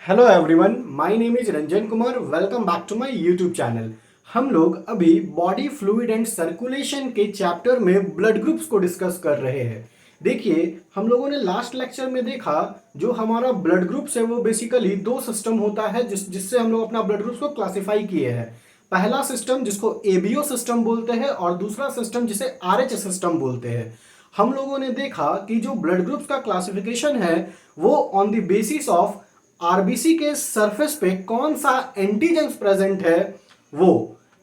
Hello everyone, my name is Ranjan Kumar. Welcome back to my YouTube channel. हम लोग अभी body fluid and circulation के chapter में blood groups को डिस्कस कर रहे हैं। देखिए, हम लोगों ने लास्ट लेक्चर में देखा जो हमारा ब्लड ग्रुप्स है वो बेसिकली दो सिस्टम होता है जिससे हम लोग अपना ब्लड ग्रुप्स को क्लासिफाई किए हैं। पहला सिस्टम जिसको एबीओ सिस्टम बोलते हैं और दूसरा सिस्टम जिसे आरएच सिस्टम बोलते हैं। हम लोगों ने देखा कि जो ब्लड ग्रुप्स का क्लासिफिकेशन है वो on the basis of RBC के सरफेस पे कौन सा एंटीजन प्रेजेंट है वो।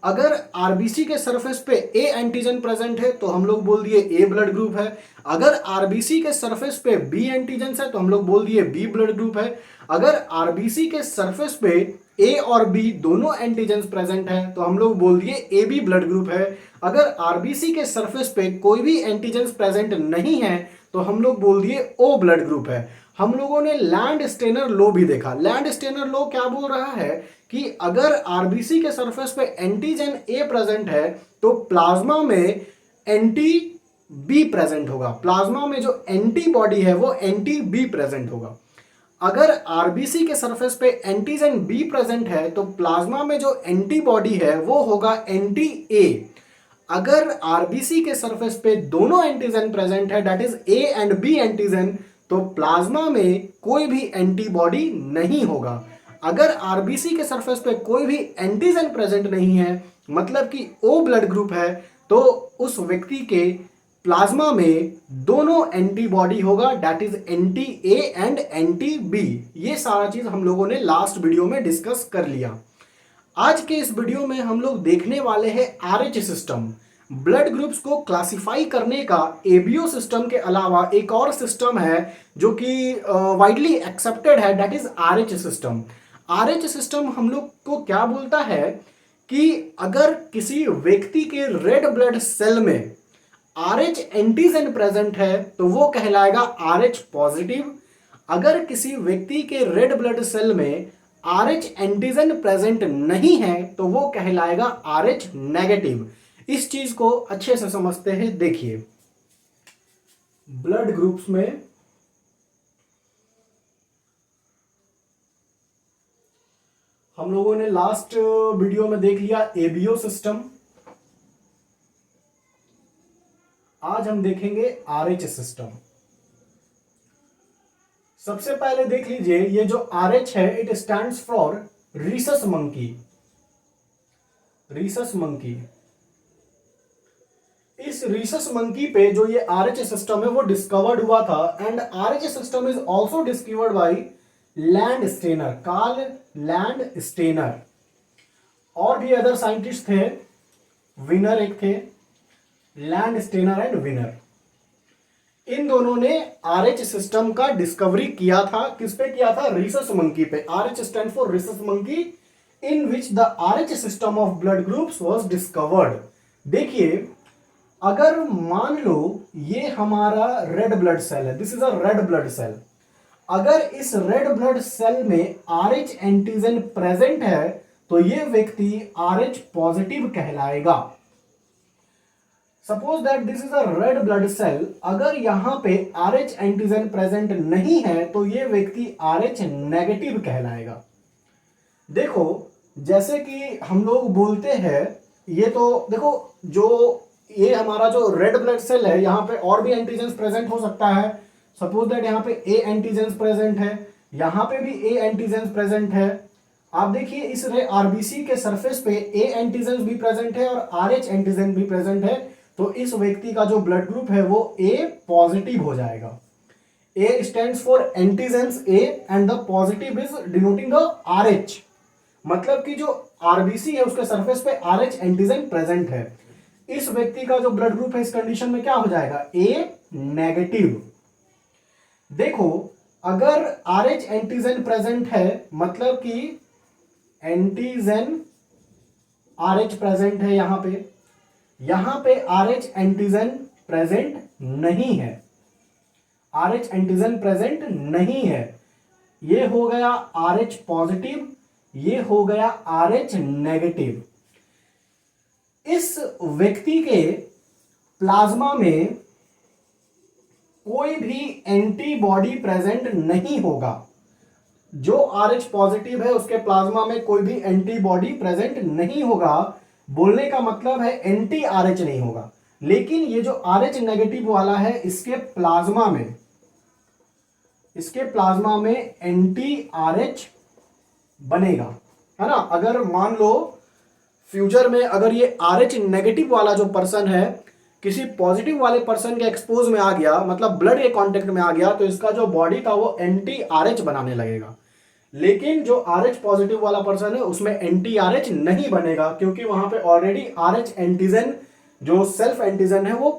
अगर आरबीसी के सरफेस पे ए एंटीजन प्रेजेंट है तो हम लोग बोल दिए ए ब्लड ग्रुप है। अगर आरबीसी के सरफेस पे बी एंटीजन है तो हम लोग बोल दिए बी ब्लड ग्रुप है। अगर आरबीसी के सरफेस पे ए और बी दोनों एंटीजन प्रेजेंट है तो हम लोग बोल दिए ए बी ब्लड ग्रुप है। अगर आरबीसी के सरफेस पे कोई भी एंटीजन प्रेजेंट नहीं है तो हम लोग बोल दिए ओ ब्लड ग्रुप है। हम लोगों ने लैंड स्टेनर लो भी देखा। लैंड स्टेनर लो क्या बोल रहा है कि अगर आरबीसी के सरफेस पे एंटीजन ए प्रेजेंट है तो प्लाज्मा में एंटी बी प्रेजेंट होगा। प्लाज्मा में जो एंटीबॉडी है वो एंटी बी प्रेजेंट होगा। अगर आरबीसी के सरफेस पे एंटीजन बी प्रेजेंट है तो प्लाज्मा में जो एंटीबॉडी है वो होगा एंटी ए। अगर आरबीसी के सरफेस पे दोनों एंटीजन प्रेजेंट है, that is A and B antigen, तो प्लाज्मा में कोई भी एंटीबॉडी नहीं होगा। अगर आरबीसी के सरफेस पे कोई भी एंटीजन प्रेजेंट नहीं है, मतलब कि ओ ब्लड ग्रुप है, तो उस व्यक्ति के प्लाज्मा में दोनों एंटीबॉडी होगा, that is anti A and anti B. ये सारा चीज हम लोगों ने लास्ट वीडियो में डिस्कस कर लिया। आज के इस वीडियो में हम लोग देखने वाले हैं आरएच सिस्टम। ब्लड ग्रुप्स को क्लासिफाई करने का एबीओ सिस्टम के अलावा एक और सिस्टम है जो कि वाइडली एक्सेप्टेड है, that is RH system. RH system हम लोग को क्या बोलता है कि अगर किसी व्यक्ति के रेड ब्लड सेल में आरएच एंटीजन प्रेजेंट है तो वो कहलाएगा आरएच पॉजिटिव। अगर किसी व्यक्ति के रेड ब्लड सेल में आरएच एंटीजन प्रेजेंट नहीं है तो वो कहलाएगा आरएच नेगेटिव। इस चीज को अच्छे से समझते हैं। देखिए, ब्लड ग्रुप्स में हम लोगों ने लास्ट वीडियो में देख लिया एबीओ सिस्टम। आज हम देखेंगे आरएच सिस्टम। सबसे पहले देख लीजिए, ये जो आरएच है it stands for rhesus monkey. Rhesus monkey, इस रीसस मंकी पे जो ये आरएच सिस्टम है वो डिस्कवर्ड हुआ था। And Rh system is also discovered by Landsteiner, Karl Landsteiner. और भी अदर साइंटिस्ट थे, विनर एक थे, लैंड स्टेनर एंड विनर। इन दोनों ने आरएच सिस्टम का डिस्कवरी किया था। किस पे किया था? रीसस मंकी पे। Rh stand for rhesus monkey in which the Rh system of blood groups was discovered. देखिए, अगर मान लो ये हमारा रेड ब्लड सेल है, this is a red blood cell. अगर इस रेड ब्लड सेल में आरएच एंटीजन प्रेजेंट है तो ये व्यक्ति आरएच पॉजिटिव कहलाएगा। Suppose that this is a red blood cell. अगर यहां पे आरएच एंटीजन प्रेजेंट नहीं है तो ये व्यक्ति आरएच नेगेटिव कहलाएगा। देखो, जैसे कि हम लोग बोलते हैं, ये तो देखो, जो ये हमारा जो रेड ब्लड सेल है यहां पे और भी एंटीजन प्रेजेंट हो सकता है। सपोज दैट यहां पे ए एंटीजन प्रेजेंट है, यहां पे भी ए एंटीजन प्रेजेंट है। आप देखिए, इस आरबीसी के सरफेस पे ए एंटीजन भी प्रेजेंट है और आरएच एंटीजन भी प्रेजेंट है, तो इस व्यक्ति का जो ब्लड ग्रुप है वो ए पॉजिटिव हो जाएगा। ए stands for antigens A and the positive is denoting the RH. मतलब कि जो आरबीसी है उसके सरफेस पे आरएच एंटीजन प्रेजेंट है। इस व्यक्ति का जो ब्लड ग्रुप है इस कंडीशन में क्या हो जाएगा? ए नेगेटिव। देखो, अगर आरएच एंटीजन प्रेजेंट है, मतलब कि एंटीजन आरएच प्रेजेंट है यहां पे आरएच एंटीजन प्रेजेंट नहीं है। आरएच एंटीजन प्रेजेंट नहीं है। ये हो गया आरएच पॉजिटिव, ये हो गया आरएच नेगेटिव। इस व्यक्ति के प्लाज्मा में कोई भी एंटीबॉडी प्रेजेंट नहीं होगा। जो RH पॉजिटिव है उसके प्लाज्मा में कोई भी एंटीबॉडी प्रेजेंट नहीं होगा। बोलने का मतलब है एंटी RH नहीं होगा। लेकिन ये जो RH नेगेटिव वाला है इसके प्लाज्मा में एंटी RH बनेगा, है ना। अगर मान लो फ्यूचर में अगर ये RH नेगेटिव वाला जो पर्सन है किसी पॉजिटिव वाले पर्सन के एक्सपोज में आ गया, मतलब ब्लड के कांटेक्ट में आ गया, तो इसका जो बॉडी था वो एंटी RH बनाने लगेगा। लेकिन जो RH पॉजिटिव वाला पर्सन है उसमें एंटी RH नहीं बनेगा, क्योंकि वहां पे ऑलरेडी RH एंटीजन जो सेल्फ एंटीजन है वो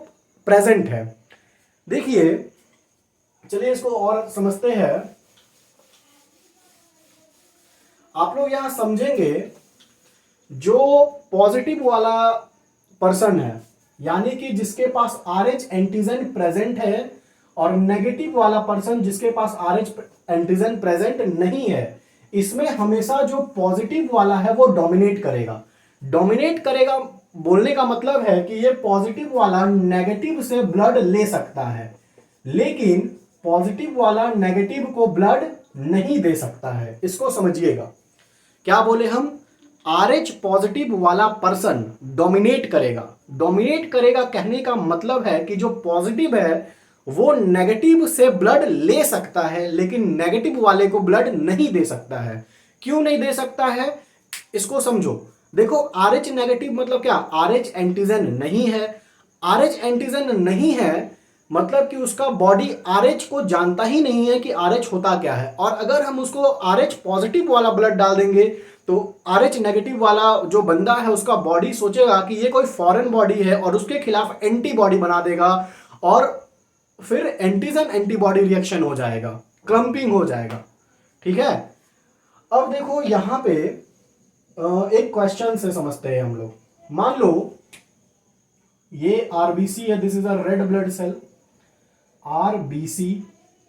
प्रेजेंट है। देखिए, चलिए इसको और समझते हैं। आप लोग यहां समझेंगे, जो पॉजिटिव वाला पर्सन है यानी कि जिसके पास RH एंटीजन प्रेजेंट है, और नेगेटिव वाला पर्सन जिसके पास RH एंटीजन प्रेजेंट नहीं है, इसमें हमेशा जो पॉजिटिव वाला है वो डोमिनेट करेगा। डोमिनेट करेगा बोलने का मतलब है कि ये पॉजिटिव वाला नेगेटिव से ब्लड ले सकता है, लेकिन पॉजिटिव वाला नेगेटिव को ब्लड नहीं दे सकता है। इसको समझिएगा। क्या बोले हम? RH पॉजिटिव वाला पर्सन डोमिनेट करेगा। डोमिनेट करेगा कहने का मतलब है कि जो पॉजिटिव है वो नेगेटिव से ब्लड ले सकता है, लेकिन नेगेटिव वाले को ब्लड नहीं दे सकता है। क्यों नहीं दे सकता है, इसको समझो। देखो, RH नेगेटिव मतलब क्या? RH एंटीजन नहीं है। RH एंटीजन नहीं है मतलब कि उसका बॉडी RH को जानता ही नहीं है कि RH होता क्या है। और अगर हम उसको RH पॉजिटिव वाला ब्लड डाल देंगे तो RH नेगेटिव वाला जो बंदा है उसका बॉडी सोचेगा कि ये कोई फॉरेन बॉडी है और उसके खिलाफ एंटीबॉडी बना देगा, और फिर एंटीजन एंटीबॉडी रिएक्शन हो जाएगा, क्लम्पिंग हो जाएगा। ठीक है। अब देखो यहां पे एक क्वेश्चन से समझते हैं हम लोग। मान लो ये RBC है, this is a red blood cell. RBC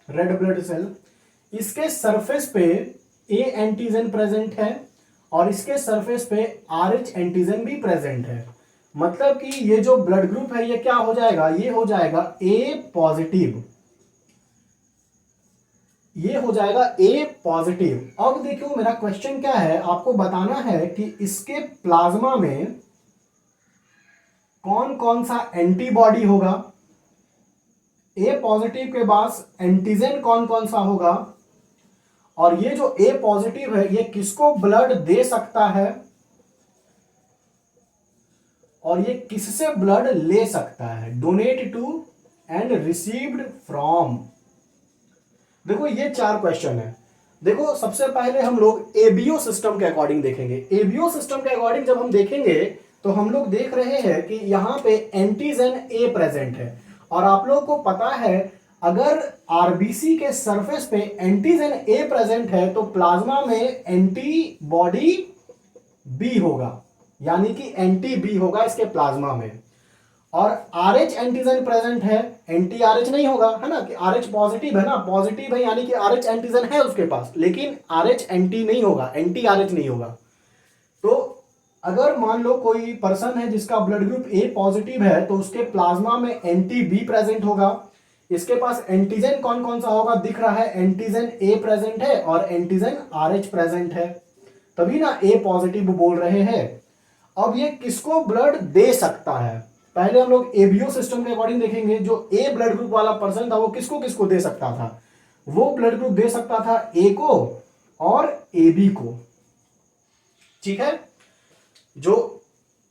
red blood cell, इसके सरफेस पे A एंटीजन प्रेजेंट है और इसके सरफेस पे RH एंटीजन भी प्रेजेंट है। मतलब कि ये जो ब्लड ग्रुप है ये क्या हो जाएगा? ये हो जाएगा A पॉजिटिव। ये हो जाएगा A पॉजिटिव। अब देखो मेरा क्वेश्चन क्या है, आपको बताना है कि इसके प्लाज्मा में कौन कौन सा एंटीबॉडी होगा। A पॉजिटिव के पास एंटीजन कौन कौन सा होगा, और ये जो A पॉजिटिव है ये किसको ब्लड दे सकता है, और ये किससे ब्लड ले सकता है। Donate to and received from. देखो ये 4 क्वेश्चन है। देखो सबसे पहले हम लोग एबीओ सिस्टम के अकॉर्डिंग देखेंगे। एबीओ सिस्टम के अकॉर्डिंग जब हम देखेंगे तो हम लोग देख रहे हैं कि यहां पे एंटीजन ए प्रेजेंट है, और आप लोग को पता है अगर आरबीसी के सरफेस पे एंटीजन ए प्रेजेंट है तो प्लाज्मा में एंटीबॉडी बी होगा, यानी कि एंटी बी होगा इसके प्लाज्मा में। और RH एंटीजन प्रेजेंट है, एंटी RH नहीं होगा, है ना, कि RH पॉजिटिव है ना, पॉजिटिव है यानी कि RH एंटीजन है उसके पास, लेकिन RH एंटी नहीं होगा, एंटी RH नहीं होगा। तो अगर मान लो कोई पर्सन है जिसका ब्लड ग्रुप A पॉजिटिव है तो उसके प्लाज्मा में एंटी बी प्रेजेंट होगा। इसके पास एंटीजन कौन कौन सा होगा दिख रहा है, एंटीजन A प्रेजेंट है और एंटीजन RH प्रेजेंट है, तभी ना A पॉजिटिव बोल रहे हैं। अब ये किसको ब्लड दे सकता है, पहले हम लोग एबीओ सिस्टम के अकॉर्डिंग देखेंगे। जो ए ब्लड ग्रुप वाला पर्सन था वो किसको किसको दे सकता था, वो ब्लड ग्रुप दे सकता था ए को और ए बी को। ठीक है, जो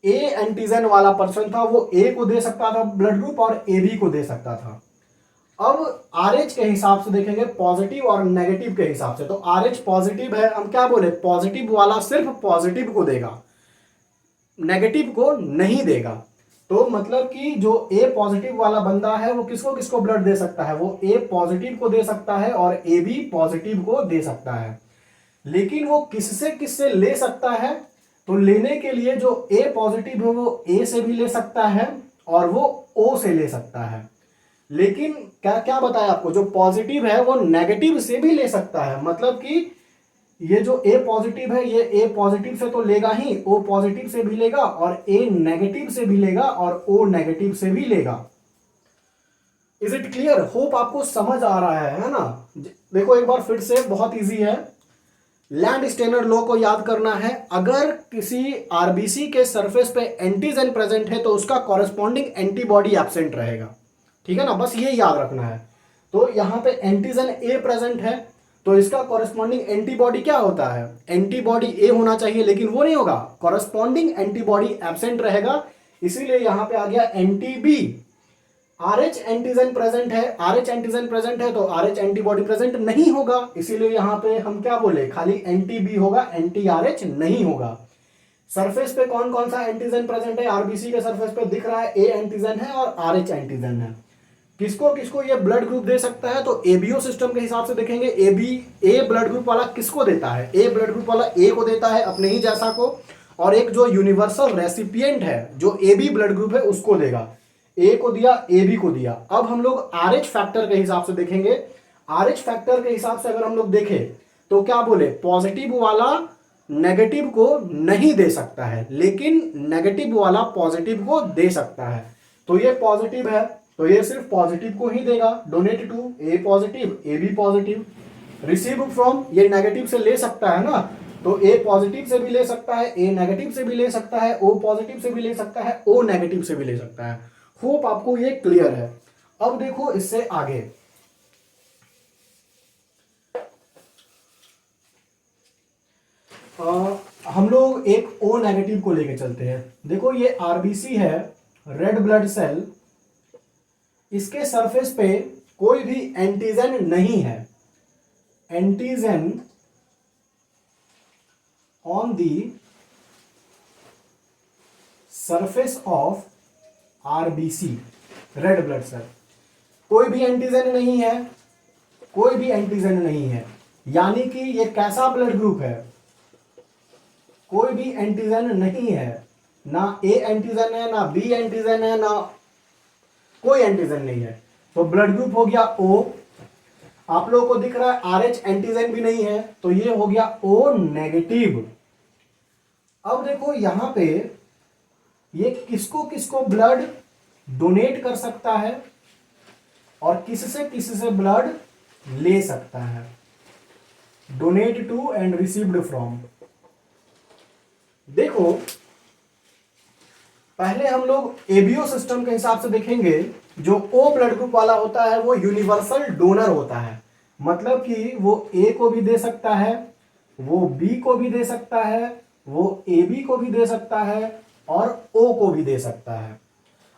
ए एंटीजन वाला पर्सन था वो ए को दे सकता था ब्लड ग्रुप और ए बी को दे सकता था। अब RH के हिसाब से देखेंगे, पॉजिटिव और नेगेटिव के हिसाब से। तो RH पॉजिटिव है, हम क्या बोले, पॉजिटिव वाला सिर्फ पॉजिटिव को देगा, नेगेटिव को नहीं देगा। तो मतलब कि जो A पॉजिटिव वाला बंदा है वो किसको किसको ब्लड दे सकता है, वो A पॉजिटिव को दे सकता है और AB पॉजिटिव को दे सकता है। लेकिन वो किससे किससे ले सकता है, तो लेने के लिए जो A पॉजिटिव है वो A से भी ले सकता है और वो O से ले सकता है। लेकिन क्या क्या बताया आपको, जो पॉजिटिव है वो नेगेटिव से भी ले सकता है। मतलब कि ये जो A पॉजिटिव है ये A पॉजिटिव से तो लेगा ही, O पॉजिटिव से भी लेगा और A नेगेटिव से भी लेगा और O नेगेटिव से भी लेगा। Is it clear? होप आपको समझ आ रहा है ना। देखो एक बार फिर से, बहुत इजी है। लैंड स्टेनर लॉ को याद करना है, अगर किसी आरबीसी के सरफेस पे एंटीजन प्रेजेंट है तो उसका कॉरेस्पॉन्डिंग एंटीबॉडी एब्सेंट रहेगा। ठीक है ना, बस ये याद रखना है। तो यहां पे एंटीजन ए प्रेजेंट है तो इसका कॉरेस्पॉन्डिंग एंटीबॉडी क्या होता है, एंटीबॉडी ए होना चाहिए, लेकिन वो नहीं होगा, कॉरेस्पॉन्डिंग एंटीबॉडी एब्सेंट रहेगा, इसीलिए यहां पे आ गया एंटीबी। RH एंटीजन प्रेजेंट है, RH एंटीजन प्रेजेंट है तो RH एंटीबॉडी प्रेजेंट नहीं होगा, इसीलिए यहां पे हम क्या बोले, खाली एंटीबी होगा, एंटी RH नहीं होगा। सरफेस पे कौन कौन सा एंटीजन प्रेजेंट है, आरबीसी के सरफेस पे दिख रहा है, ए एंटीजन है और RH एंटीजन है। किसको किसको ये ब्लड ग्रुप दे सकता है, तो एबीओ सिस्टम के हिसाब से देखेंगे, ए ब्लड ग्रुप वाला किसको देता है, ए ब्लड ग्रुप वाला ए को देता है, अपने ही जैसा को, और एक जो यूनिवर्सल रेसिपिएंट है जो एबी ब्लड ग्रुप है उसको देगा, ए को दिया, ए बी को दिया। अब हम लोग RH फैक्टर के हिसाब से देखेंगे, RH फैक्टर के हिसाब से अगर हम लोग देखें तो क्या बोले, पॉजिटिव वाला नेगेटिव को नहीं दे सकता है, लेकिन नेगेटिव वाला पॉजिटिव को दे सकता है। तो ये पॉजिटिव है तो ये सिर्फ पॉजिटिव को ही देगा, donate to A positive, A B positive. Receive from, ये नेगेटिव से ले सकता है ना, तो ए पॉजिटिव से भी ले सकता है, ए नेगेटिव से भी ले सकता है, ओ पॉजिटिव से भी ले सकता है, ओ नेगेटिव से भी ले सकता है। होप आपको ये क्लियर है। अब देखो इससे आगे, हम लोग एक ओ नेगेटिव को लेके चलते हैं। देखो ये आरबीसी है, रेड ब्लड सेल, इसके सरफेस पे कोई भी एंटीजन नहीं है, antigen on the surface of RBC, red blood cell, कोई भी एंटीजन नहीं है, कोई भी एंटीजन नहीं है, यानी कि ये कैसा ब्लड ग्रुप है, कोई भी एंटीजन नहीं है, ना ए एंटीजन है, ना बी एंटीजन है, ना कोई एंटीजन नहीं है, तो ब्लड ग्रुप हो गया ओ। आप लोगों को दिख रहा है RH एंटीजन भी नहीं है, तो ये हो गया O नेगेटिव। अब देखो यहां पे ये किसको किसको ब्लड डोनेट कर सकता है और किससे ब्लड ले सकता है, donate to and received from. देखो पहले हम लोग एबीओ सिस्टम के हिसाब से देखेंगे, जो ओ ब्लड ग्रुप वाला होता है वो यूनिवर्सल डोनर होता है, मतलब कि वो ए को भी दे सकता है, वो बी को भी दे सकता है, वो ए बी को भी दे सकता है और ओ को भी दे सकता है।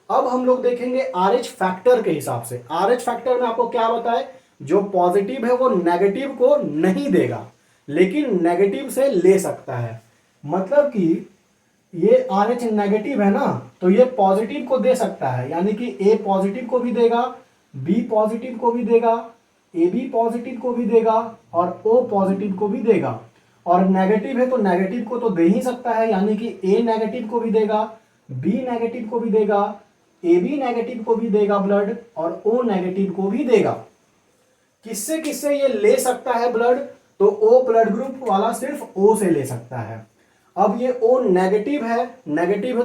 अब हम लोग देखेंगे RH फैक्टर के हिसाब से। RH फैक्टर में आपको क्या बताए, जो पॉजिटिव है वो नेगेटिव को नहीं देगा, लेकिन नेगेटिव से ले सकता है, मतलब कि ये RH नेगेटिव है ना, तो ये पॉजिटिव को दे सकता है, यानी कि ए पॉजिटिव को भी देगा, बी पॉजिटिव को भी देगा, ए बी पॉजिटिव को भी देगा और ओ पॉजिटिव को भी देगा। और नेगेटिव है तो नेगेटिव को तो दे ही सकता है, यानी कि ए नेगेटिव को भी देगा, बी नेगेटिव को भी देगा, ए बी नेगेटिव को भी देगा ब्लड, और ओ नेगेटिव को भी देगा। किससे किससे ये ले सकता है ब्लड, तो ओ ब्लड ग्रुप वाला सिर्फ ओ से ले सकता है। अब ये O नेगेटिव है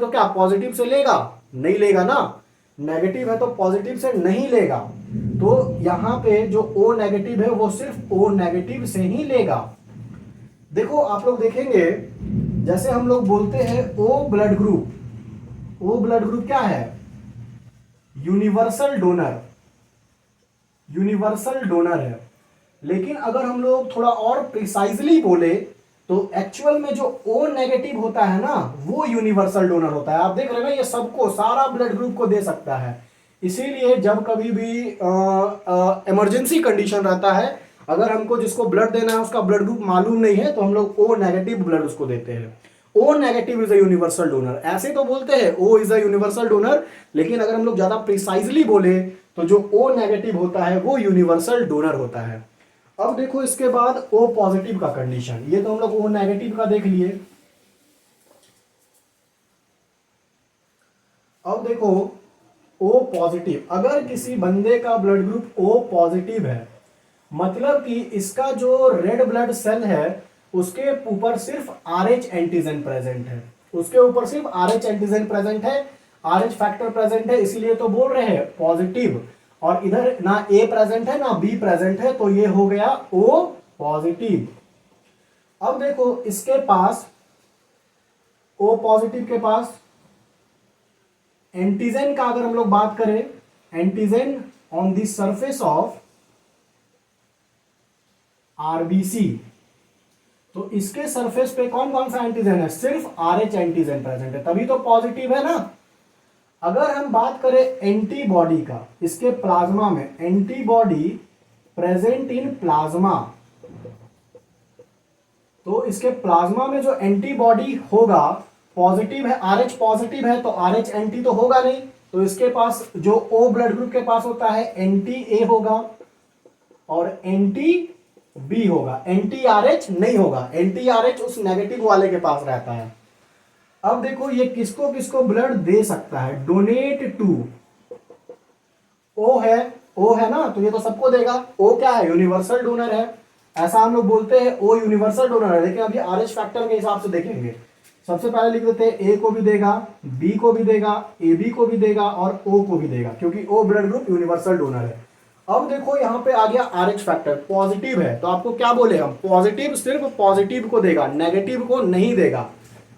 तो क्या पॉजिटिव से लेगा, नहीं लेगा ना, नेगेटिव है तो पॉजिटिव से नहीं लेगा, तो यहां पे जो O नेगेटिव है वो सिर्फ O नेगेटिव से ही लेगा। देखो आप लोग देखेंगे, जैसे हम लोग बोलते हैं O ब्लड ग्रुप क्या है, यूनिवर्सल डोनर है। लेकिन अगर हम लोग थोड़ा और प्रिसाइजली बोले तो एक्चुअल में जो O नेगेटिव होता है ना वो यूनिवर्सल डोनर होता है। आप देख रहे हैं ना, ये सबको, सारा ब्लड ग्रुप को दे सकता है। इसीलिए जब कभी भी इमरजेंसी कंडीशन रहता है, अगर हमको जिसको ब्लड देना है उसका ब्लड ग्रुप मालूम नहीं है, तो हम लोग O नेगेटिव ब्लड उसको देते हैं। O negative is a universal donor. ऐसे तो बोलते हैं O is a universal donor, लेकिन अगर हम लोग ज्यादा प्रिसाइजली बोले तो जो O नेगेटिव होता है वो यूनिवर्सल डोनर होता है। अब देखो इसके बाद O पॉजिटिव का कंडीशन, ये तो हम लोग O नेगेटिव का देख लिए। अब देखो O पॉजिटिव, अगर किसी बंदे का ब्लड ग्रुप O पॉजिटिव है, मतलब कि इसका जो रेड ब्लड सेल है उसके ऊपर सिर्फ RH एंटीजन प्रेजेंट है, उसके ऊपर सिर्फ RH एंटीजन प्रेजेंट है, RH फैक्टर प्रेजेंट है, इसीलिए तो बोल रहे हैं पॉजिटिव। और इधर ना A प्रेजेंट है ना B प्रेजेंट है, तो ये हो गया O पॉजिटिव। अब देखो इसके पास ओ पॉजिटिव के पास एंटीजन का अगर हम लोग बात करें, antigen on the surface of RBC, तो इसके सरफेस पे कौन कौन सा एंटीजन है, सिर्फ आरएच एंटीजन प्रेजेंट है, तभी तो पॉजिटिव है ना। अगर हम बात करें एंटीबॉडी का, इसके प्लाज्मा में एंटीबॉडी प्रेजेंट इन प्लाज्मा, तो इसके प्लाज्मा में जो एंटीबॉडी होगा पॉजिटिव है, आरएच पॉजिटिव है तो आरएच एंटी तो होगा नहीं, तो इसके पास जो ओ ब्लड ग्रुप के पास होता है एंटी ए होगा और एंटी बी होगा, एंटी आरएच नहीं होगा, एंटी आरएच उस नेगेटिव वाले के पास रहता है। अब देखो ये किसको किसको ब्लड दे सकता है, डोनेट टू, ओ है ना, तो ये तो सबको देगा। ओ क्या है, यूनिवर्सल डोनर है, ऐसा हम लोग बोलते हैं ओ यूनिवर्सल डोनर है। लेकिन अभी आरएच फैक्टर के हिसाब से देखेंगे, सबसे पहले लिख देते हैं ए को भी देगा, बी को भी देगा, ए बी को भी देगा और ओ को भी देगा, क्योंकि O blood group universal donor है। अब देखो यहाँ पे आ गया आरएच फैक्टर, पॉजिटिव है तो आपको क्या बोले हम, पॉजिटिव सिर्फ पॉजिटिव को देगा, नेगेटिव को नहीं देगा।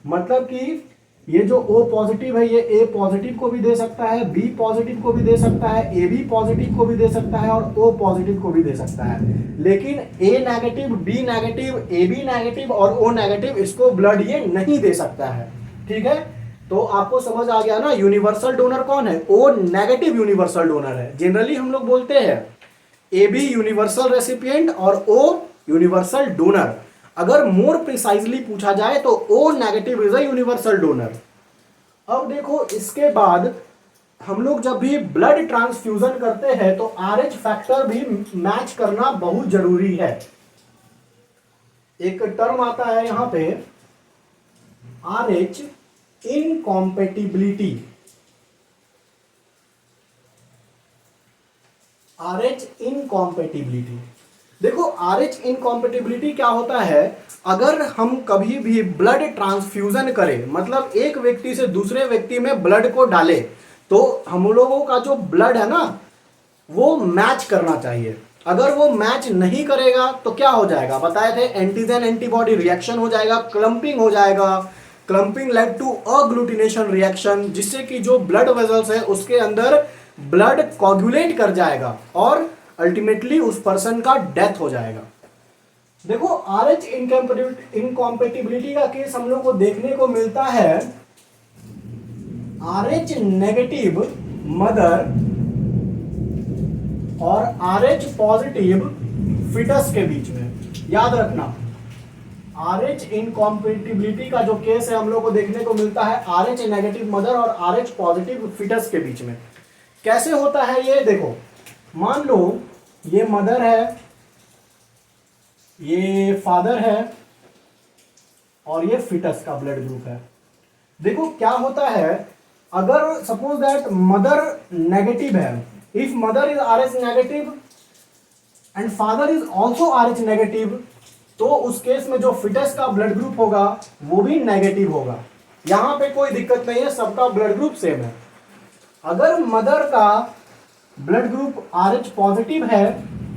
मतलब कि ये जो O पॉजिटिव है ये A पॉजिटिव को भी दे सकता है, B पॉजिटिव को भी दे सकता है, AB पॉजिटिव को भी दे सकता है और O पॉजिटिव को भी दे सकता है। लेकिन A negative, B negative, AB negative और O नेगेटिव इसको ब्लड ये नहीं दे सकता है। ठीक है, तो आपको समझ आ गया ना, यूनिवर्सल डोनर कौन है, O नेगेटिव यूनिवर्सल डोनर है। जनरली हम लोग बोलते हैं AB यूनिवर्सल रेसिपिएंट और O यूनिवर्सल डोनर। अगर मोर प्रिसाइजली पूछा जाए तो O negative is a universal donor. अब देखो इसके बाद हम लोग जब भी ब्लड ट्रांसफ्यूजन करते हैं तो आरएच फैक्टर भी मैच करना बहुत जरूरी है। एक टर्म आता है यहां पे आरएच इनकॉम्पेटिबिलिटी, आरएच इनकॉम्पेटिबिलिटी। देखो आरएच इनकॉम्पेटिबिलिटी क्या होता है, अगर हम कभी भी ब्लड ट्रांसफ्यूजन करें, मतलब एक व्यक्ति से दूसरे व्यक्ति में ब्लड को डाले, तो हम लोगों का जो ब्लड है ना वो मैच करना चाहिए। अगर वो मैच नहीं करेगा तो क्या हो जाएगा, बताए थे एंटीजन एंटीबॉडी रिएक्शन हो जाएगा, क्लम्पिंग हो जाएगा, क्लम्पिंग लेड टू अग्लूटिनेशन रिएक्शन, जिससे कि जो ब्लड वेसल्स है उसके अंदर ब्लड कोगुलेट कर जाएगा और अल्टीमेटली उस पर्सन का डेथ हो जाएगा। देखो आरएच इनकॉम्पेटिबिलिटी का केस हम लोग को देखने को मिलता है आरएच नेगेटिव मदर और आरएच पॉजिटिव फिटस के बीच में। याद रखना आरएच इनकॉम्पेटिबिलिटी का जो केस है हम लोग को देखने को मिलता है आरएच नेगेटिव मदर और आरएच पॉजिटिव फिटस के बीच में। कैसे होता है ये देखो, मान लो ये मदर है, ये फादर है और ये फिटस का ब्लड ग्रुप है। देखो क्या होता है, अगर सपोज दैट मदर नेगेटिव है, if mother is RH negative and father is also RH negative, तो उस केस में जो फिटस का ब्लड ग्रुप होगा वो भी नेगेटिव होगा। यहां पे कोई दिक्कत नहीं है, सबका ब्लड ग्रुप सेम है। अगर मदर का ब्लड ग्रुप आरएच पॉजिटिव है,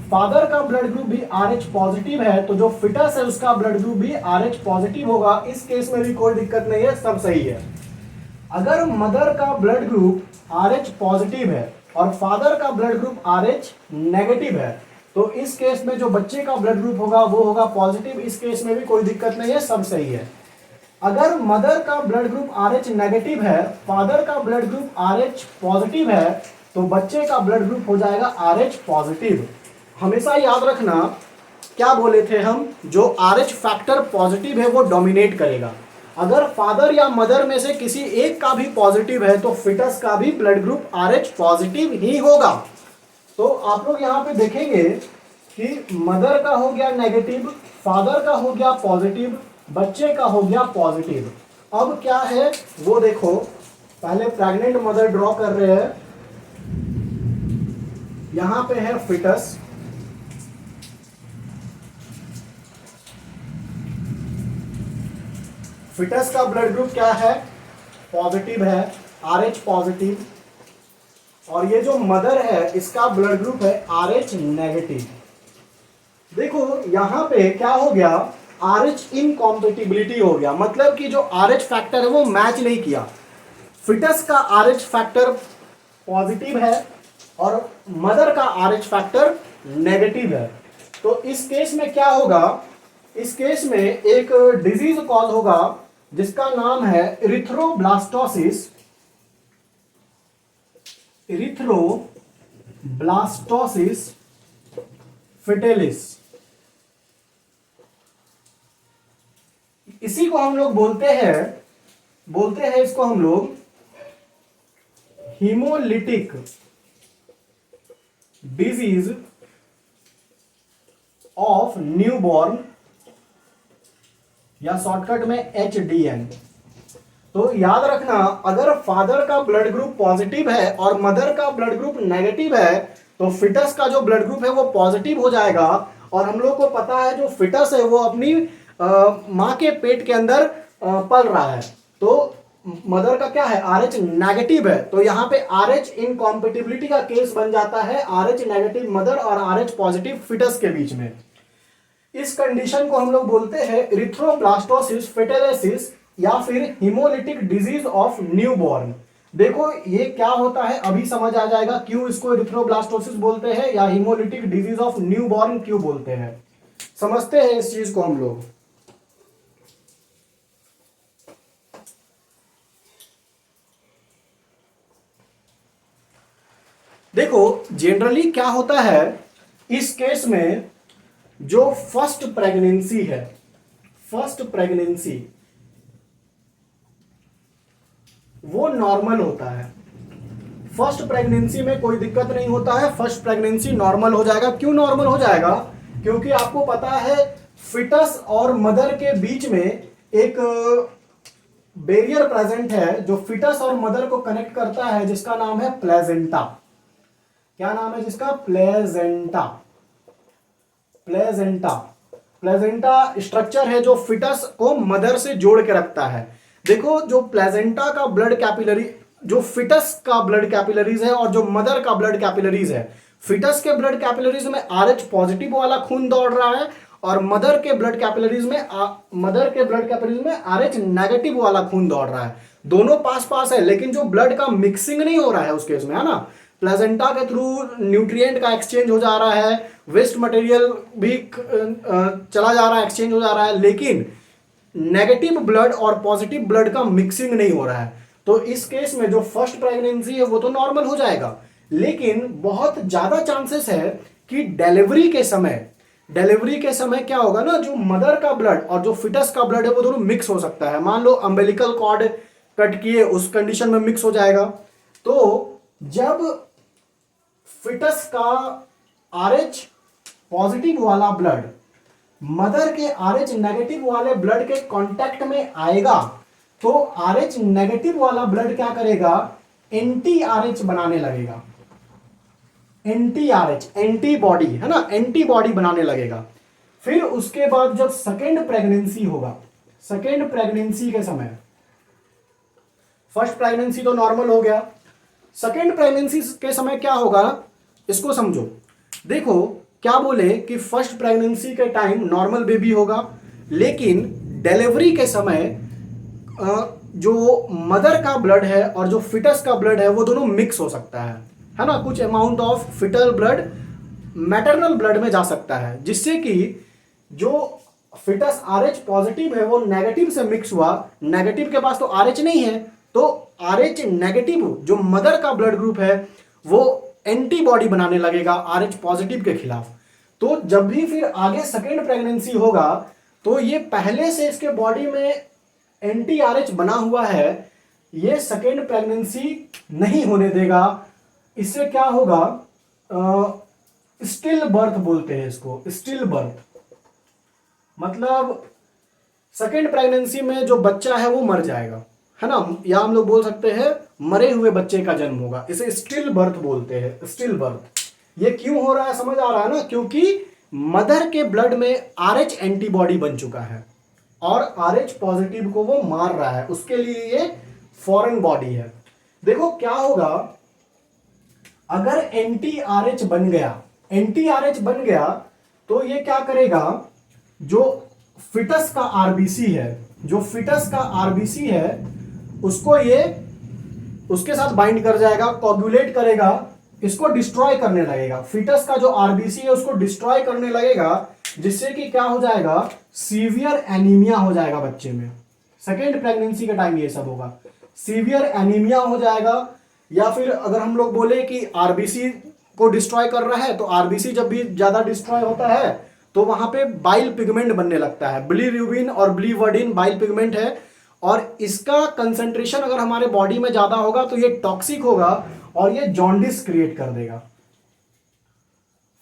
फादर का ब्लड ग्रुप भी आरएच पॉजिटिव है, तो जो फिटस है उसका ब्लड ग्रुप भी आरएच पॉजिटिव होगा। इस केस में भी कोई दिक्कत नहीं है, सब सही है। अगर मदर का ब्लड ग्रुप आरएच पॉजिटिव है और फादर का ब्लड ग्रुप आरएच नेगेटिव है, तो इस केस में जो बच्चे का ब्लड ग्रुप होगा वो होगा पॉजिटिव। इस केस में भी कोई दिक्कत नहीं है, सब सही है। अगर मदर का ब्लड ग्रुप आरएच नेगेटिव है, फादर का ब्लड ग्रुप आरएच पॉजिटिव है, तो बच्चे का ब्लड ग्रुप हो जाएगा आरएच पॉजिटिव। हमेशा याद रखना क्या बोले थे हम, जो आरएच फैक्टर पॉजिटिव है वो डोमिनेट करेगा। अगर फादर या मदर में से किसी एक का भी पॉजिटिव है तो फिटस का भी ब्लड ग्रुप आरएच पॉजिटिव ही होगा। तो आप लोग यहाँ पे देखेंगे कि मदर का हो गया नेगेटिव, फादर का हो गया पॉजिटिव, बच्चे का हो गया पॉजिटिव। अब क्या है वो देखो, पहले प्रेग्नेंट मदर ड्रॉ कर रहे हैं, यहां पे है फिटस, फिटस का ब्लड ग्रुप क्या है, पॉजिटिव है, आरएच पॉजिटिव, और ये जो मदर है इसका ब्लड ग्रुप है आरएच नेगेटिव। देखो यहां पे क्या हो गया, RH इनकॉम्पेटिबिलिटी हो गया, मतलब कि जो RH फैक्टर है वो मैच नहीं किया। फिटस का RH फैक्टर पॉजिटिव है और मदर का RH फैक्टर नेगेटिव है। तो इस केस में क्या होगा, इस केस में एक डिजीज कॉल होगा जिसका नाम है इरिथ्रोब्लास्टोसिस, इरिथ्रोब्लास्टोसिस फिटेलिस। इसी को हम लोग बोलते हैं इसको हम लोग हीमोलिटिक डिजीज ऑफ न्यूबॉर्न, या शॉर्टकट में HDN। तो याद रखना, अगर फादर का ब्लड ग्रुप पॉजिटिव है और मदर का ब्लड ग्रुप नेगेटिव है तो फिटस का जो ब्लड ग्रुप है वो पॉजिटिव हो जाएगा। और हम लोग को पता है जो फिटस है वो अपनी मां के पेट के अंदर पल रहा है, तो मदर का क्या है, RH नेगेटिव है। तो यहाँ पे RH इनकॉम्पेटिबिलिटी का केस बन जाता है RH नेगेटिव मदर और RH पॉजिटिव फिटस के बीच में। इस कंडीशन को हम लोग बोलते हैं इरिथ्रोब्लास्टोसिस फिटेलिसिस या फिर हीमोलिटिक डिजीज ऑफ न्यूबॉर्न। देखो ये क्या होता है अभी समझ आ जाएगा, क्यों इसको इरिथ्रोब्लास्टोसिस बोलते हैं या हीमोलिटिक डिजीज ऑफ न्यूबॉर्न क्यों बोलते हैं, समझते हैं इस चीज को हम लोग। देखो जनरली क्या होता है इस केस में, जो फर्स्ट प्रेगनेंसी है, फर्स्ट प्रेगनेंसी वो नॉर्मल होता है। फर्स्ट प्रेगनेंसी में कोई दिक्कत नहीं होता है, फर्स्ट प्रेगनेंसी नॉर्मल हो जाएगा। क्यों नॉर्मल हो जाएगा, क्योंकि आपको पता है फिटस और मदर के बीच में एक बैरियर प्रेजेंट है जो फिटस और मदर को कनेक्ट करता है, जिसका नाम है प्लेजेंटा। क्या नाम है जिसका, प्लेजेंटा। प्लेजेंटा, प्लेजेंटा स्ट्रक्चर है जो फिटस को मदर से जोड़ के रखता है। देखो जो प्लेजेंटा का ब्लड कैपिलरी, जो फिटस का ब्लड कैपिलरीज है और जो मदर का ब्लड कैपिलरीज है, फिटस के ब्लड कैपिलरीज में RH पॉजिटिव वाला खून दौड़ रहा है और मदर के ब्लड कैपिलरीज में RH नेगेटिव वाला खून दौड़ रहा है। दोनों पास पास है लेकिन जो ब्लड का मिक्सिंग नहीं हो रहा है उस केस में, है ना। प्लेजेंटा के थ्रू न्यूट्रिएंट का एक्सचेंज हो जा रहा है, वेस्ट मटेरियल भी चला जा रहा है, एक्सचेंज हो जा रहा है, लेकिन नेगेटिव ब्लड और पॉजिटिव ब्लड का मिक्सिंग नहीं हो रहा है। तो इस केस में जो फर्स्ट प्रेगनेंसी है वो तो नॉर्मल हो जाएगा, लेकिन बहुत ज्यादा चांसेस है कि डिलीवरी के समय क्या होगा ना, जो मदर का ब्लड और जो फिटस का ब्लड है वो दोनों मिक्स हो सकता है। मान लो अम्बिलिकल कॉर्ड कट किए, उस कंडीशन में मिक्स हो जाएगा। तो जब फिटस का RH पॉजिटिव वाला ब्लड मदर के RH नेगेटिव वाले ब्लड के कांटेक्ट में आएगा तो RH नेगेटिव वाला ब्लड क्या करेगा, एंटी RH बनाने लगेगा। एंटी RH, एंटीबॉडी है ना, एंटीबॉडी बनाने लगेगा। फिर उसके बाद जब सेकेंड प्रेगनेंसी होगा, सेकेंड प्रेगनेंसी के समय, फर्स्ट प्रेगनेंसी तो नॉर्मल हो गया, सेकेंड प्रेगनेंसी के समय क्या होगा इसको समझो। देखो क्या बोले कि फर्स्ट प्रेगनेंसी के टाइम नॉर्मल बेबी होगा, लेकिन डिलीवरी के समय जो मदर का ब्लड है और जो फिटस का ब्लड है वो दोनों मिक्स हो सकता है ना। कुछ amount of foetal blood maternal blood में जा सकता है, जिससे कि जो फिटस RH पॉजिटिव है वो नेगेटिव से मिक्स हुआ, नेगेटिव के पास तो RH नहीं है, तो RH नेगेटिव जो मदर का ब्लड ग्रुप है वो एंटीबॉडी बनाने लगेगा RH पॉजिटिव के खिलाफ। तो जब भी फिर आगे सेकेंड प्रेगनेंसी होगा तो ये पहले से इसके बॉडी में एंटी RH बना हुआ है, ये सेकेंड प्रेगनेंसी नहीं होने देगा। इससे क्या होगा, स्टिल बर्थ बोलते हैं इसको, स्टिल बर्थ। मतलब सेकेंड प्रेगनेंसी में जो बच्चा है वो मर जाएगा, है ना, या हम लोग बोल सकते हैं मरे हुए बच्चे का जन्म होगा, इसे स्टिल बर्थ बोलते हैं, स्टिल बर्थ। ये क्यों हो रहा है समझ आ रहा है ना, क्योंकि मदर के ब्लड में RH एंटीबॉडी बन चुका है और RH पॉजिटिव को वो मार रहा है, उसके लिए ये फॉरेन बॉडी है। देखो क्या होगा अगर एंटी RH बन गया, एंटी RH बन गया तो ये क्या करेगा, जो फिटस का आरबीसी है, जो फिटस का आरबीसी है उसको ये उसके साथ बाइंड कर जाएगा, कोगुलेट करेगा, इसको डिस्ट्रॉय करने लगेगा। फिटस का जो आरबीसी है उसको डिस्ट्रॉय करने लगेगा, जिससे कि क्या हो जाएगा, सीवियर एनीमिया हो जाएगा बच्चे में। सेकेंड प्रेगनेंसी के टाइम ये सब होगा, सीवियर एनीमिया हो जाएगा। या फिर अगर हम लोग बोले कि आरबीसी को डिस्ट्रॉय कर रहा है, तो आरबीसी जब भी ज्यादा डिस्ट्रॉय होता है तो वहां पे बाइल पिगमेंट बनने लगता है। बिलीरुबिन और बिलीवर्डिन बाइल पिगमेंट है, और इसका कंसंट्रेशन अगर हमारे बॉडी में ज्यादा होगा तो ये टॉक्सिक होगा और ये जॉन्डिस क्रिएट कर देगा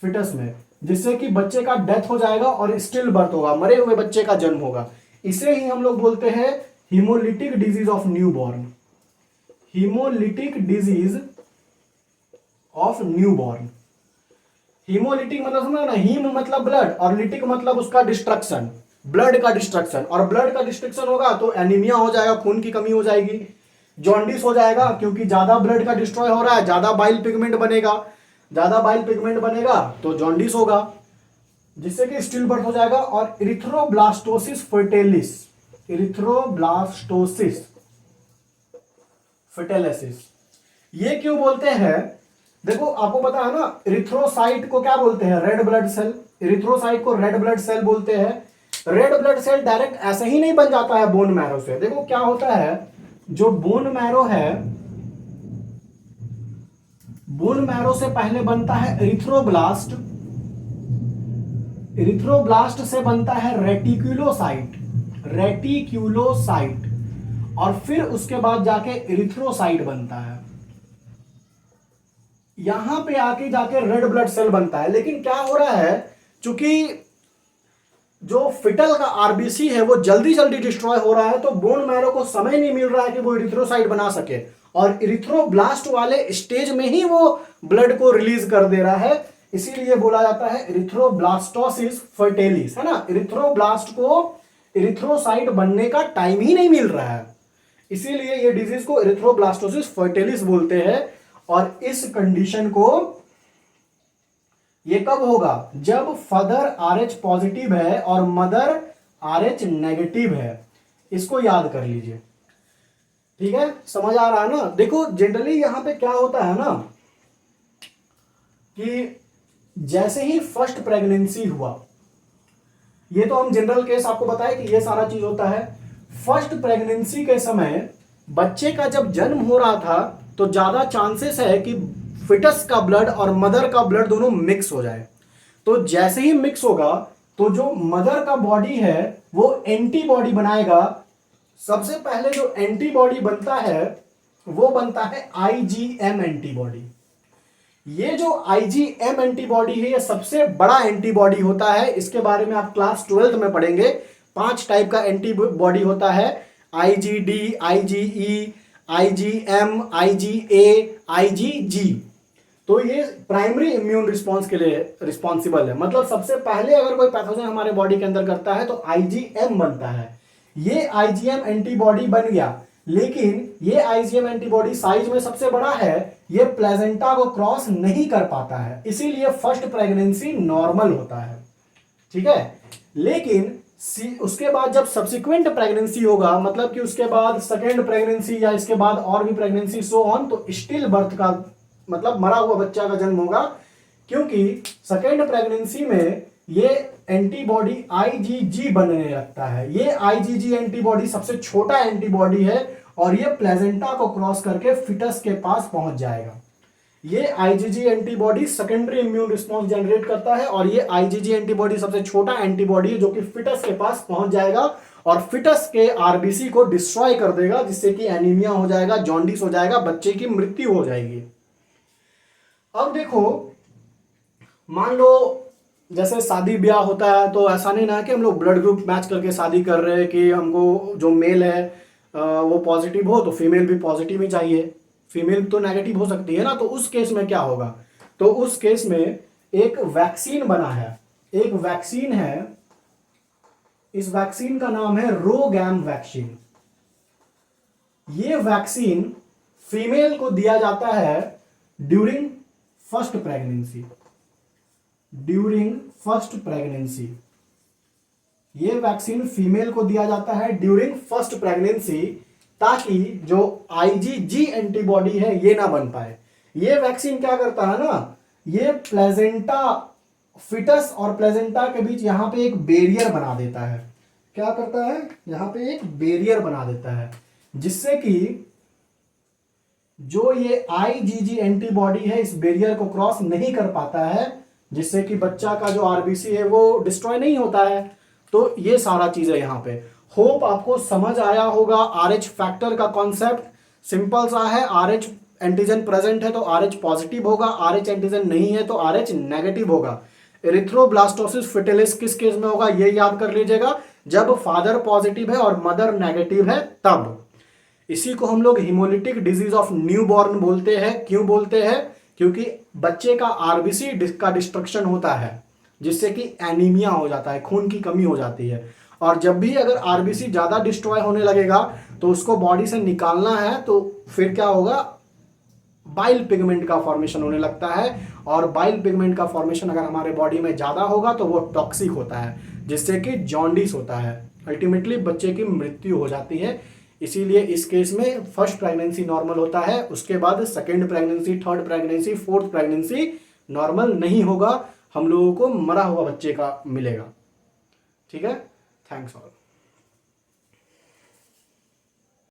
फिटस में, जिससे कि बच्चे का डेथ हो जाएगा और स्टिल बर्थ होगा, मरे हुए बच्चे का जन्म होगा। इसे ही हम लोग बोलते हैं haemolytic disease of newborn. Haemolytic disease of newborn. Haemolytic मतलब समझो ना, हीम मतलब ब्लड और लिटिक मतलब उसका डिस्ट्रक्शन, ब्लड का डिस्ट्रक्शन। और ब्लड का डिस्ट्रक्शन होगा तो एनीमिया हो जाएगा, खून की कमी हो जाएगी, जॉन्डिस हो जाएगा, क्योंकि ज्यादा ब्लड का डिस्ट्रॉय हो रहा है, ज्यादा बाइल पिगमेंट बनेगा, ज्यादा बाइल पिगमेंट बनेगा तो जॉन्डिस होगा, जिससे कि स्टिल बर्थ हो जाएगा। और इरिथ्रोब्लास्टोसिस फर्टेलिस, इरिथ्रोब्लास्टोसिस फर्टेलिसिस, ये क्यों बोलते हैं? देखो आपको पता है ना, इरिथ्रोसाइट को क्या बोलते हैं? Red blood cell. इरिथ्रोसाइट को रेड ब्लड सेल बोलते हैं। रेड ब्लड सेल डायरेक्ट ऐसे ही नहीं बन जाता है बोन मैरो से। देखो क्या होता है, जो बोन मैरो है, बोन मैरो से पहले बनता है इरिथ्रोब्लास्ट, इरिथ्रोब्लास्ट से बनता है रेटिक्यूलोसाइट, रेटिक्यूलोसाइट, और फिर उसके बाद जाके इरिथ्रोसाइट बनता है, यहां पे आके जाके रेड ब्लड सेल बनता है। लेकिन क्या हो रहा है, चूंकि जो फिटल का आरबीसी है वो जल्दी जल्दी डिस्ट्रॉय हो रहा है, तो बोन मैरो को समय नहीं मिल रहा है कि वो इरिथ्रोसाइट बना सके, और इरिथ्रोब्लास्ट वाले स्टेज में ही वो ब्लड को रिलीज कर दे रहा है। इसीलिए बोला जाता है इरिथ्रोब्लास्टोसिस फर्टेलिस, है ना। इरिथ्रोब्लास्ट को इरिथ्रोसाइट बनने का टाइम ही नहीं मिल रहा है, इसीलिए ये डिजीज को इरिथ्रोब्लास्टोसिस फर्टेलिस बोलते हैं। और इस कंडीशन को, ये कब होगा, जब फादर RH पॉजिटिव है और मदर RH नेगेटिव है। इसको याद कर लीजिए, ठीक है, समझ आ रहा है ना। देखो जनरली यहां पे क्या होता है ना, कि जैसे ही फर्स्ट प्रेगनेंसी हुआ, ये तो हम जनरल केस आपको बताए कि ये सारा चीज होता है। फर्स्ट प्रेगनेंसी के समय बच्चे का जब जन्म हो रहा था तो ज्यादा चांसेस है कि फिटस का ब्लड और मदर का ब्लड दोनों मिक्स हो जाए। तो जैसे ही मिक्स होगा तो जो मदर का बॉडी है वो एंटीबॉडी बनाएगा। सबसे पहले जो एंटीबॉडी बनता है वो बनता है IgM एंटीबॉडी। ये जो IgM एंटीबॉडी है ये सबसे बड़ा एंटीबॉडी होता है। इसके बारे में आप क्लास 12 में पढ़ेंगे। 5 टाइप का एंटीबॉडी होता है, IgD, IgE, IgM, IgA, IgG। तो ये प्राइमरी इम्यून रिस्पॉन्स के लिए रिस्पॉन्सिबल है। मतलब सबसे पहले अगर कोई पैथोजन हमारे बॉडी के अंदर करता है तो IgM बनता है। ये IgM एंटीबॉडी बन गया, लेकिन ये IgM एंटीबॉडी साइज में सबसे बड़ा है, ये प्लेजेंटा को क्रॉस नहीं कर पाता है, इसीलिए फर्स्ट प्रेगनेंसी नॉर्मल होता है, ठीक है। लेकिन उसके बाद जब सब्सिक्वेंट प्रेगनेंसी होगा, मतलब कि उसके बाद सेकेंड प्रेगनेंसी या इसके बाद और भी प्रेगनेंसी सो ऑन, तो स्टिल बर्थ का मतलब मरा हुआ बच्चा का जन्म होगा, क्योंकि सेकेंड प्रेगनेंसी में ये एंटीबॉडी IgG बनने लगता है। ये IgG एंटीबॉडी सबसे छोटा एंटीबॉडी है और ये प्लेजेंटा को क्रॉस करके फिटस के पास पहुंच जाएगा। ये IgG antibody secondary immune response generate करता है और ये IgG एंटीबॉडी सबसे छोटा एंटीबॉडी है जो कि फिटस के पास पहुंच जाएगा और फिटस के आरबीसी को डिस्ट्रॉय कर देगा, जिससे कि एनीमिया हो जाएगा, जॉन्डिस हो जाएगा, बच्चे की मृत्यु हो जाएगी। अब देखो, मान लो जैसे शादी ब्याह होता है तो ऐसा नहीं ना कि हम लोग ब्लड ग्रुप मैच करके शादी कर रहे हैं कि हमको जो मेल है वो पॉजिटिव हो तो फीमेल भी पॉजिटिव ही चाहिए, फीमेल तो नेगेटिव हो सकती है ना। तो उस केस में क्या होगा, तो उस केस में एक वैक्सीन बना है, एक वैक्सीन है, इस वैक्सीन का नाम है रोगैम वैक्सीन। ये वैक्सीन फीमेल को दिया जाता है during first pregnancy, during first pregnancy. ये वैक्सीन फीमेल को दिया जाता है ड्यूरिंग फर्स्ट प्रेगनेंसी, ताकि जो आईजीजी एंटीबॉडी है ये ना बन पाए। ये वैक्सीन क्या करता है ना, ये प्लेजेंटा फिटस और प्लेजेंटा के बीच यहां पे एक बैरियर बना देता है। क्या करता है, यहां पे एक बैरियर बना देता है, जिससे कि जो ये आईजीजी एंटीबॉडी है इस बैरियर को क्रॉस नहीं कर पाता है, जिससे कि बच्चा का जो आरबीसी है वो डिस्ट्रॉय नहीं होता है। तो ये सारा चीज है यहाँ पे। होप आपको समझ आया होगा आरएच फैक्टर का कॉन्सेप्ट। सिंपल सा है, आरएच एंटीजन प्रेजेंट है तो आरएच पॉजिटिव होगा, आरएच एंटीजन नहीं है तो आरएच नेगेटिव होगा। एरिथ्रोब्लास्टोसिस फिटिलिस किस केस में होगा ये याद कर लीजिएगा, जब फादर पॉजिटिव है और मदर नेगेटिव है तब। इसी को हम लोग हिमोलिटिक डिजीज ऑफ न्यूबॉर्न बोलते हैं। क्यों बोलते हैं, क्योंकि बच्चे का आरबीसी का डिस्ट्रक्शन होता है, जिससे कि एनीमिया हो जाता है, खून की कमी हो जाती है। और जब भी अगर आरबीसी ज्यादा डिस्ट्रॉय होने लगेगा तो उसको बॉडी से निकालना है, तो फिर क्या होगा, बाइल पिगमेंट का फॉर्मेशन होने लगता है। और बाइल पिगमेंट का फॉर्मेशन अगर हमारे बॉडी में ज्यादा होगा तो वो टॉक्सिक होता है, जिससे कि जॉन्डिस होता है, अल्टीमेटली बच्चे की मृत्यु हो जाती है। इसीलिए इस केस में फर्स्ट प्रेगनेंसी नॉर्मल होता है, उसके बाद second pregnancy, third pregnancy, fourth pregnancy normal नहीं होगा, हम लोगों को मरा हुआ बच्चे का मिलेगा। ठीक है, थैंक्स ऑल।